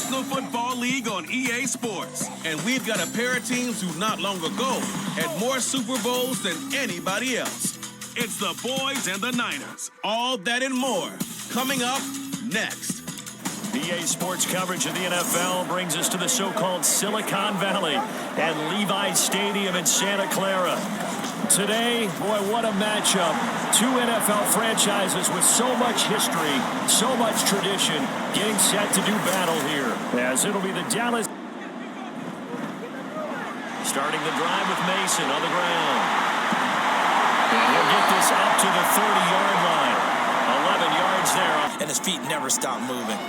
National Football League on EA Sports. And we've got a pair of teams who not long ago had more Super Bowls than anybody else. It's the Boys and the Niners. All that and more coming up next. EA Sports coverage of the NFL brings us to the so-called Silicon Valley at Levi's Stadium in Santa Clara. Today, boy, what a matchup. Two NFL franchises with so much history, so much tradition, getting set to do battle here, as it'll be the Dallas. Starting the drive with Mason on the ground. And he'll get this up to the 30-yard line. 11 yards there. And his feet never stop moving.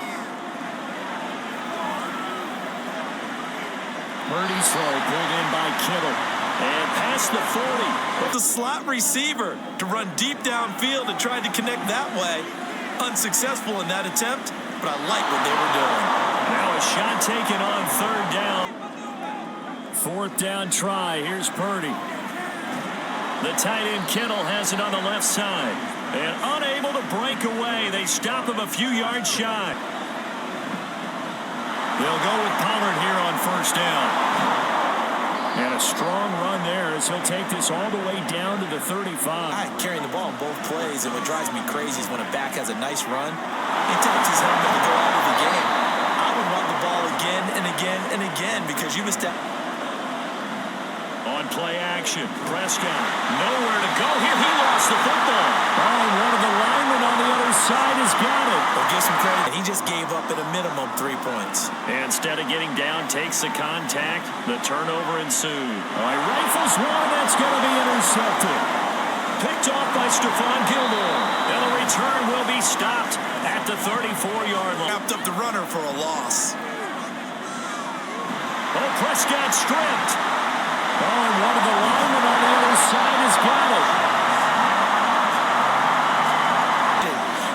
Purdy's throw pulled in by Kittle. And past the 40. The slot receiver to run deep downfield and tried to connect that way. Unsuccessful in that attempt, but I like what they were doing. Now a shot taken on third down. Fourth down try. Here's Purdy. The tight end Kittle has it on the left side. And unable to break away. They stop him a few yards shy. They'll go with Pollard here on first down. And a strong run there as he'll take this all the way down to the 35. Carrying the ball in both plays, and what drives me crazy is when a back has a nice run, he taps his helmet to go out of the game. I would run the ball again and again and again because you missed out. On play action, Prescott nowhere to go here. He lost the football. Oh, and one of the linemen on the other side has got it. Well, give some credit. He just gave up at a minimum 3 points. And instead of getting down, takes the contact. The turnover ensued. All right, rifles one. That's going to be intercepted. Picked off by Stephon Gilmore. And the return will be stopped at the 34-yard line. Wrapped up the runner for a loss. Oh, Prescott stripped. Oh, and one of the linemen on the other side has got it.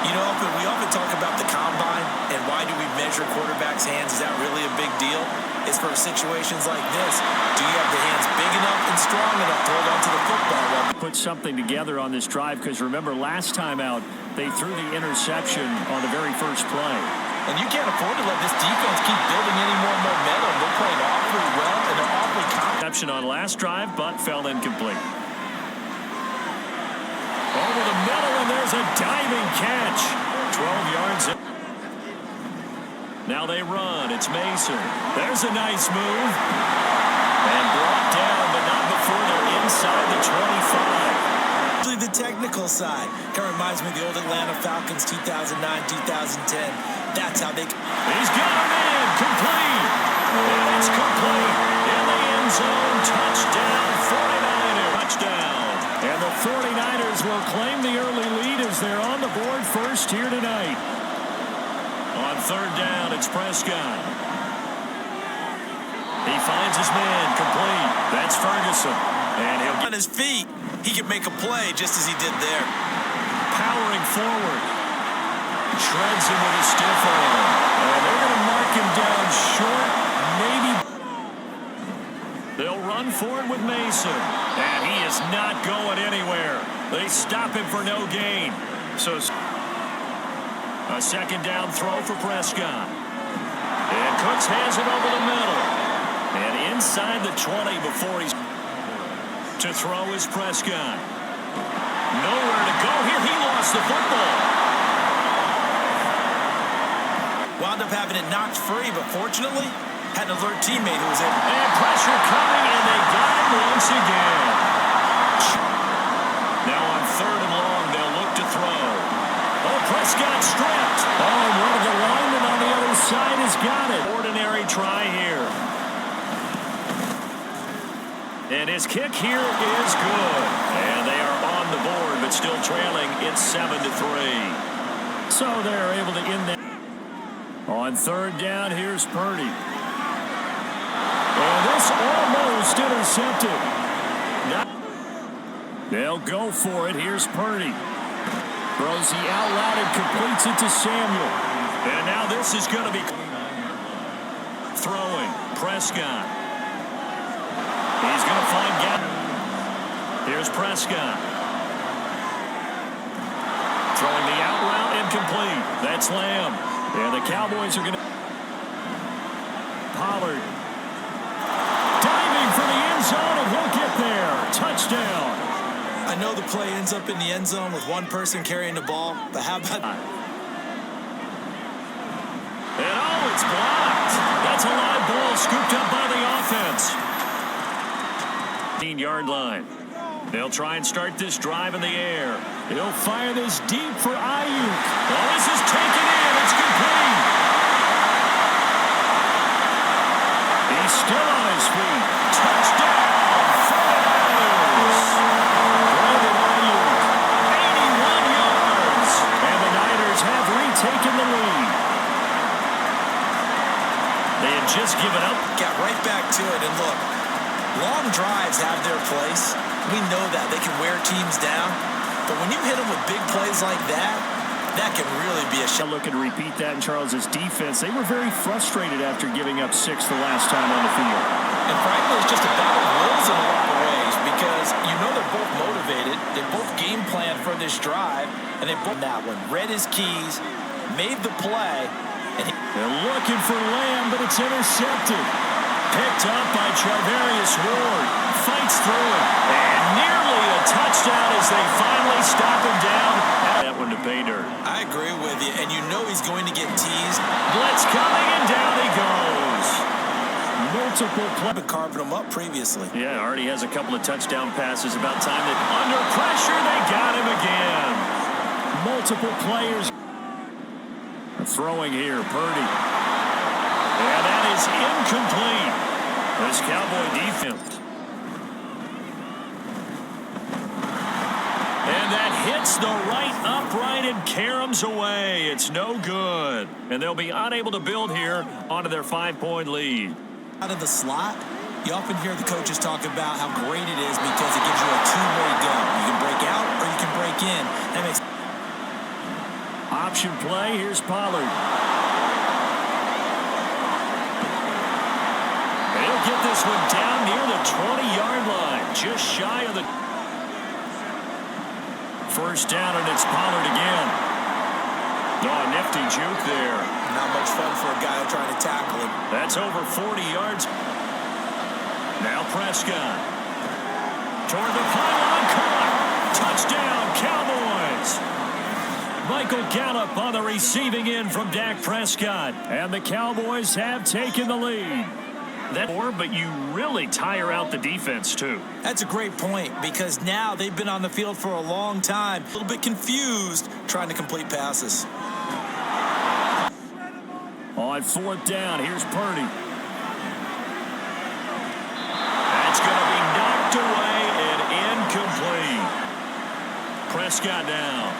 You know, we often talk about the combine and why do we measure quarterbacks' hands. Is that really a big deal? It's for situations like this. Do you have the hands big enough and strong enough to hold on to the football? Put something together on this drive because remember last time out they threw the interception on the very first play. And you can't afford to let this defense keep building any more momentum. They're playing awfully well and they're awfully confident. On last drive, but fell incomplete. Over the middle, and there's a diving catch. 12 yards. Now they run. It's Mason. There's a nice move. And brought down, but not before they're inside the 25. The technical side. Kind of reminds me of the old Atlanta Falcons 2009, 2010. That's how they... He's got him in. Complete. And it's complete. In the end zone. Touchdown. 49ers. Touchdown. And the 49ers will claim the early lead as they're on the board first here tonight. On third down, it's Prescott. He finds his man. Complete. That's Ferguson. And he'll on his feet. He can make a play just as he did there. Powering forward. Shreds him with a stiff arm. And they're going to mark him down short. Maybe. They'll run for it with Mason. And he is not going anywhere. They stop him for no gain. So a second down throw for Prescott. And Cooks has it over the middle. And inside the 20 before he's to throw is Prescott. Nowhere to go here. He lost the football. Wound up having it knocked free, but fortunately had an alert teammate who was in. And pressure coming, and they got him once again. Now on third and long, they'll look to throw. Oh, Prescott stripped. Oh, and one of the linemen on the other side has got it. Ordinary try here. And his kick here is good. And they are on the board, but still trailing. It's 7-3. So they're able to end that. On third down, here's Purdy. And this almost intercepted. Now they'll go for it. Here's Purdy. Throws the out loud and completes it to Samuel. And now this is going to be throwing. Prescott. He's going to find Gavin. Here's Prescott. Throwing the out route incomplete. That's Lamb. And the Cowboys are going to... Pollard. Diving for the end zone, and he'll get there. Touchdown. I know the play ends up in the end zone with one person carrying the ball, but how about... And oh, it's blocked. That's a live ball scooped up by the offense. 15-yard line. They'll try and start this drive in the air. He'll fire this deep for Ayuk. Oh, this is taken in. It's complete. He's still on his feet. Touchdown. 81 yards. And the Niners have retaken the lead. They had just given up. Got right back to it, and look, long drives have their place. We know that. They can wear teams down. But when you hit them with big plays like that, that can really be a shot. Look and repeat that in Charles's defense. They were very frustrated after giving up 6 the last time on the field. And frankly, it's just a battle of wills in a lot of ways because you know they're both motivated. They both game planned for this drive, and they both that one. Read his keys, made the play. And they're looking for Lamb, but it's intercepted. Picked up by Charvarius Ward. Fights through it. And nearly a touchdown as they finally stop him down. That one to pay dirt. I agree with you, and you know he's going to get teased. Blitz coming, and down he goes. Multiple plays. Been carving him up previously. Yeah, already has a couple of touchdown passes. About time that under pressure, they got him again. Multiple players. Throwing here, Purdy. And that is incomplete. This Cowboy defense. And that hits the right upright and caroms away. It's no good. And they'll be unable to build here onto their 5-point lead. Out of the slot, you often hear the coaches talk about how great it is because it gives you a two-way go. You can break out or you can break in. That makes option play. Here's Pollard. He'll get this one down near the 20-yard line, just shy of the first down, and it's Pollard again. Oh, nifty juke there. Not much fun for a guy trying to tackle him. That's over 40 yards. Now Prescott. Toward the pylon, caught. Touchdown, Cowboys. Michael Gallup on the receiving end from Dak Prescott. And the Cowboys have taken the lead. But you really tire out the defense, too. That's a great point because now they've been on the field for a long time. A little bit confused trying to complete passes. On 4th down, here's Purdy. That's going to be knocked away and incomplete. Prescott down.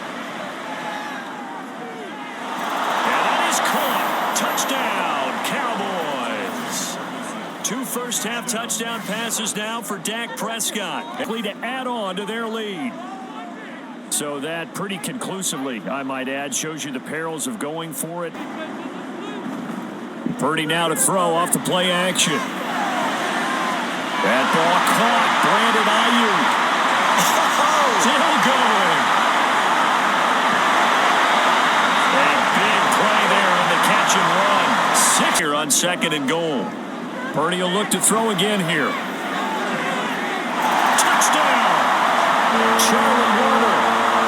And that is caught. Touchdown, Cowboys. 2 first-half touchdown passes now for Dak Prescott. Likely to add on to their lead. So that pretty conclusively, I might add, shows you the perils of going for it. Purdy now to throw off the play action. That ball caught. Brandon Ayuk. Still going. And big play there on the catch and run. 6 here on 2nd and goal. Purdy will look to throw again here. Touchdown! Charlie Warner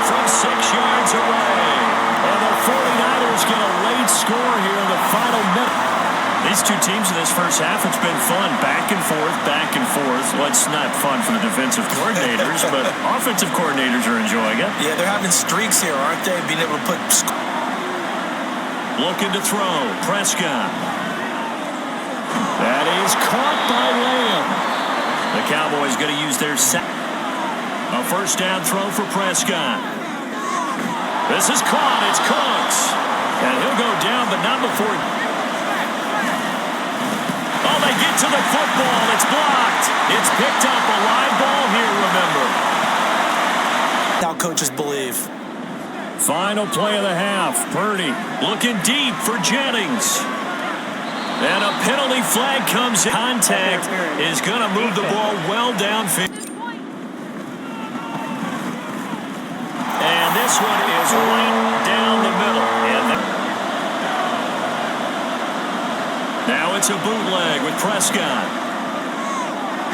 from 6 yards away. And the 49ers get a late score here in the final minute. These two teams in this first half, it's been fun. Back and forth, back and forth. Well, it's not fun for the defensive coordinators, but offensive coordinators are enjoying it. Yeah, they're having streaks here, aren't they? Being able to put... Looking to throw. Prescott. That is caught by Lamb. The Cowboys going to use their a first down throw for Prescott. This is caught. It's Cooks. And he'll go down, but not before. Oh, they get to the football. It's blocked. It's picked up. A live ball here, remember. How coaches believe. Final play of the half. Purdy looking deep for Jennings. And a penalty flag comes in. Contact is going to move the ball well downfield. And this one is right down the middle. And now Now it's a bootleg with Prescott.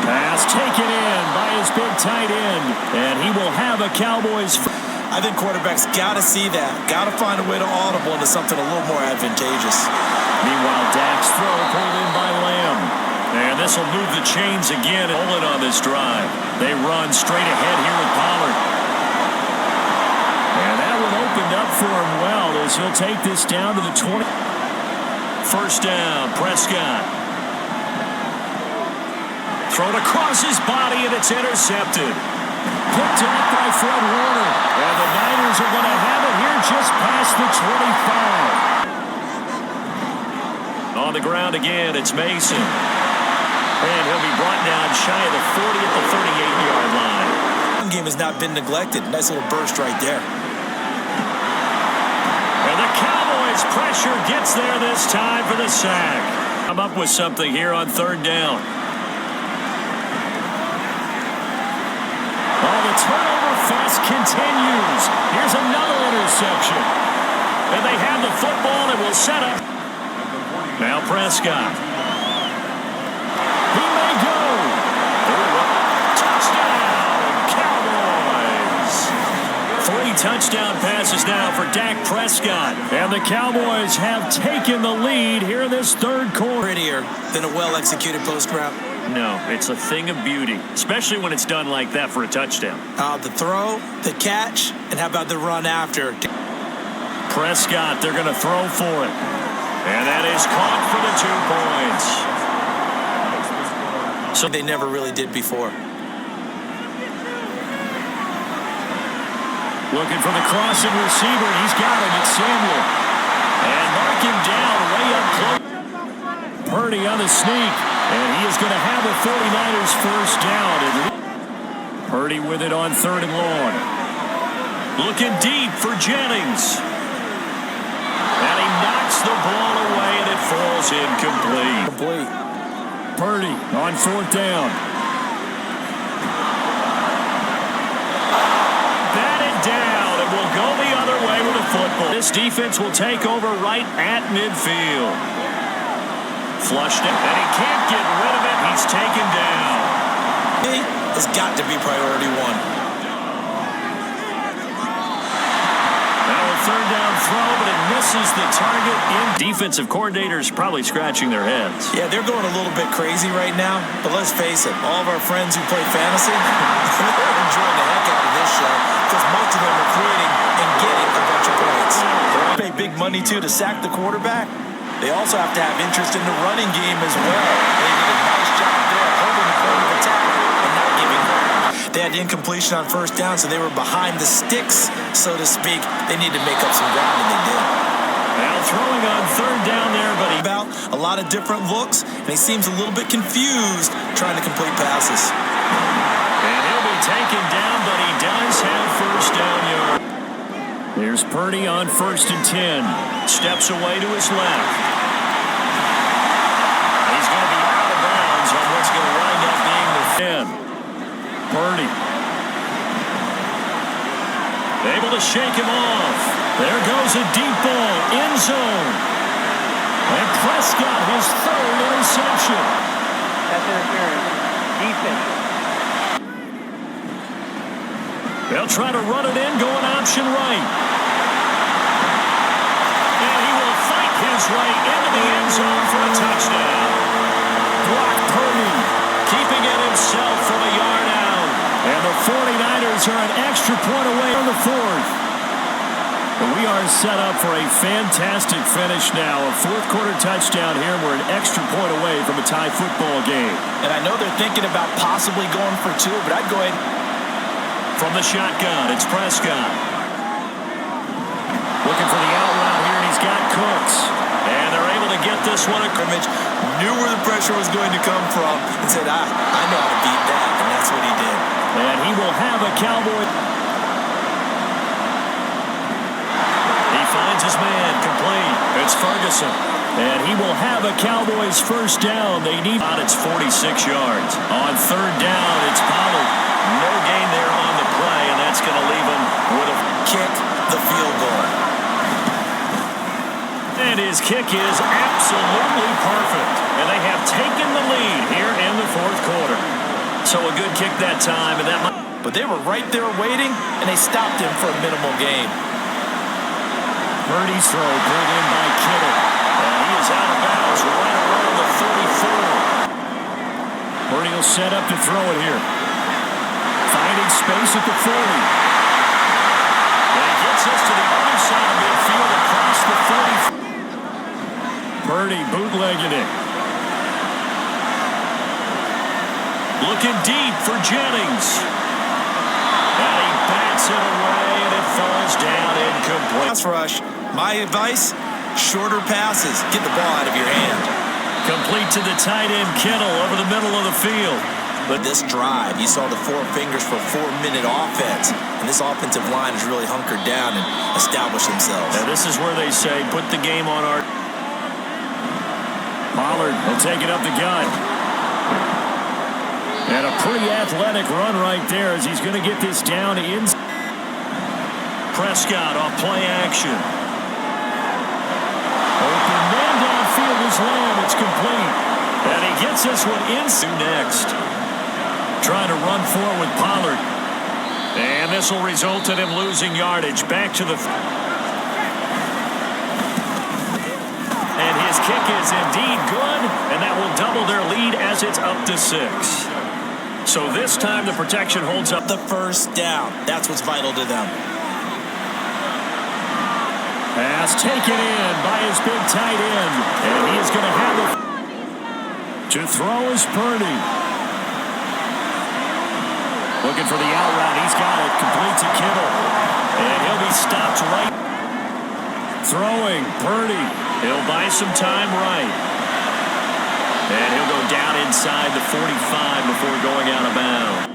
Pass taken in by his big tight end, and he will have a Cowboys. I think quarterbacks got to see that. Got to find a way to audible into something a little more advantageous. Meanwhile, Dak's throw pulled in by Lamb. And this will move the chains again. Hold it on this drive. They run straight ahead here with Pollard. And that one opened up for him well as he'll take this down to the 20. First down, Prescott. Thrown across his body, and it's intercepted. Picked up by Fred Warner. And the Niners are going to have it here just past the 25. On the ground again, it's Mason. And he'll be brought down shy of the 40 at the 38-yard line. The game has not been neglected. Nice little burst right there. And the Cowboys pressure gets there this time for the sack. I'm up with something here on third down. Oh, the turnover fest continues. Here's another interception. And they have the football and will set up. Now Prescott. He may go. Touchdown, Cowboys. 3 touchdown passes now for Dak Prescott. And the Cowboys have taken the lead here in this third quarter. Prettier than a well-executed post route. No, it's a thing of beauty, especially when it's done like that for a touchdown. The throw, the catch, and how about the run after? Prescott, they're going to throw for it. And that is caught for the 2 points. So they never really did before. Looking for the crossing receiver. He's got him. It's Samuel. And mark him down way up close. Purdy on the sneak. And he is going to have the 49ers first down. Purdy with it on 3rd and long. Looking deep for Jennings. And he knocks the ball away, and it falls incomplete. Purdy on 4th down. Batted down, and will go the other way with the football. This defense will take over right at midfield. Flushed it, and he can't get rid of it. He's taken down. He has got to be priority 1. Third down throw, but it misses the target. Defensive coordinators probably scratching their heads. Yeah, they're going a little bit crazy right now, but let's face it, all of our friends who play fantasy, they're enjoying the heck out of this show because most of them are creating and getting a bunch of points. They pay big money, too, to sack the quarterback. They also have to have interest in the running game as well. They did a nice job there holding the point of attack and not giving up. They had incompletion on first down, so they were behind the sticks, so to speak. They need to make up some ground, and they did. Now throwing on 3rd down there, but About a lot of different looks, and he seems a little bit confused trying to complete passes. And he'll be taken down, but he does have first down yard. Here's Purdy on 1st and 10. Steps away to his left. He's going to be out of bounds on what's going to wind up being the 10. Purdy. Able to shake him off. There goes a deep ball. End zone. And Prescott, his 3rd interception. That's interference. Defense. They'll try to run it in, going option right. And he will fight his way into the end zone for a touchdown. Brock Purdy keeping it himself from a yard out. And the 49ers are an extra point away on the 4th. We are set up for a fantastic finish now. A 4th quarter touchdown here. We're an extra point away from a tie football game. And I know they're thinking about possibly going for 2, but I'd go ahead. From the shotgun, it's Prescott. Looking for the out route here, and he's got Cooks. And they're able to get this one. Crimmage knew where the pressure was going to come from and said, I know how to beat that, and that's what he did. And he will have a Cowboy. He finds his man complete. It's Ferguson. And he will have a Cowboys first down. They need out. It's 46 yards. On 3rd down, it's Pollard. No gain there on the play, and that's going to leave him with a Kick the field goal. And his kick is absolutely perfect. And they have taken the lead here in the fourth quarter. So a good kick that time, and that might... But they were right there waiting, and they stopped him for a minimal gain. Purdy's throw pulled in by Kittle. And he is out of bounds right around the 34. Purdy will set up to throw it here. Finding space at the 40. And he gets us to the other side of midfield across the 30. Purdy bootlegging it. Looking deep for Jennings. And he bats it away, and it falls down incomplete. Pass rush. My advice, shorter passes. Get the ball out of your hand. Complete to the tight end, Kittle, over the middle of the field. But this drive, you saw the 4 fingers for 4-minute offense. And this offensive line has really hunkered down and established themselves. And this is where they say, put the game on our... Pollard will take it up the gut. And a pretty athletic run right there as he's going to get this down in. Prescott off play action. Open man downfield is Lamb. It's complete. And he gets this one in. Next. Trying to run forward with Pollard. And this will result in him losing yardage. Back to the... And his kick is indeed good. And that will double their lead as it's up to 6. So this time the protection holds up. The first down. That's what's vital to them. Pass taken in by his big tight end. And he is going to have it. To throw is Purdy. Looking for the out route. He's got it. Complete to Kittle. And he'll be stopped right. Throwing Purdy. He'll buy some time right. And he'll go down inside the 45 before going out of bounds.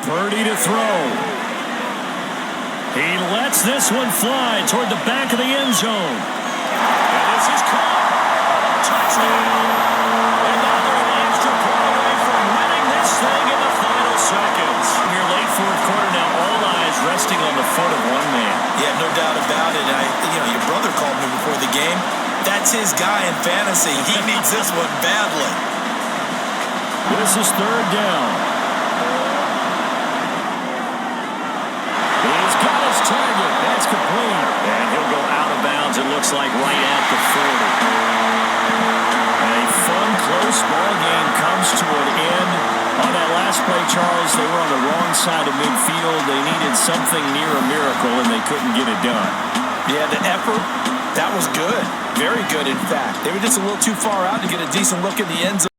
Purdy to throw. He lets this one fly toward the back of the end zone. And this is caught. Touchdown. And now they're an extra point away from winning this thing in the final seconds. Here late fourth quarter now, all eyes resting on the foot of one man. Yeah, no doubt about it. Your brother called me before the game. That's his guy in fantasy. He needs this one badly. This is third down. He's got his target. That's complete. And he'll go out of bounds, it looks like, right at the 40. A fun, close ball game comes to an end. On that last play, Charles, they were on the wrong side of midfield. They needed something near a miracle, and they couldn't get it done. Yeah, the effort, that was good. Very good, in fact. They were just a little too far out to get a decent look in the end zone.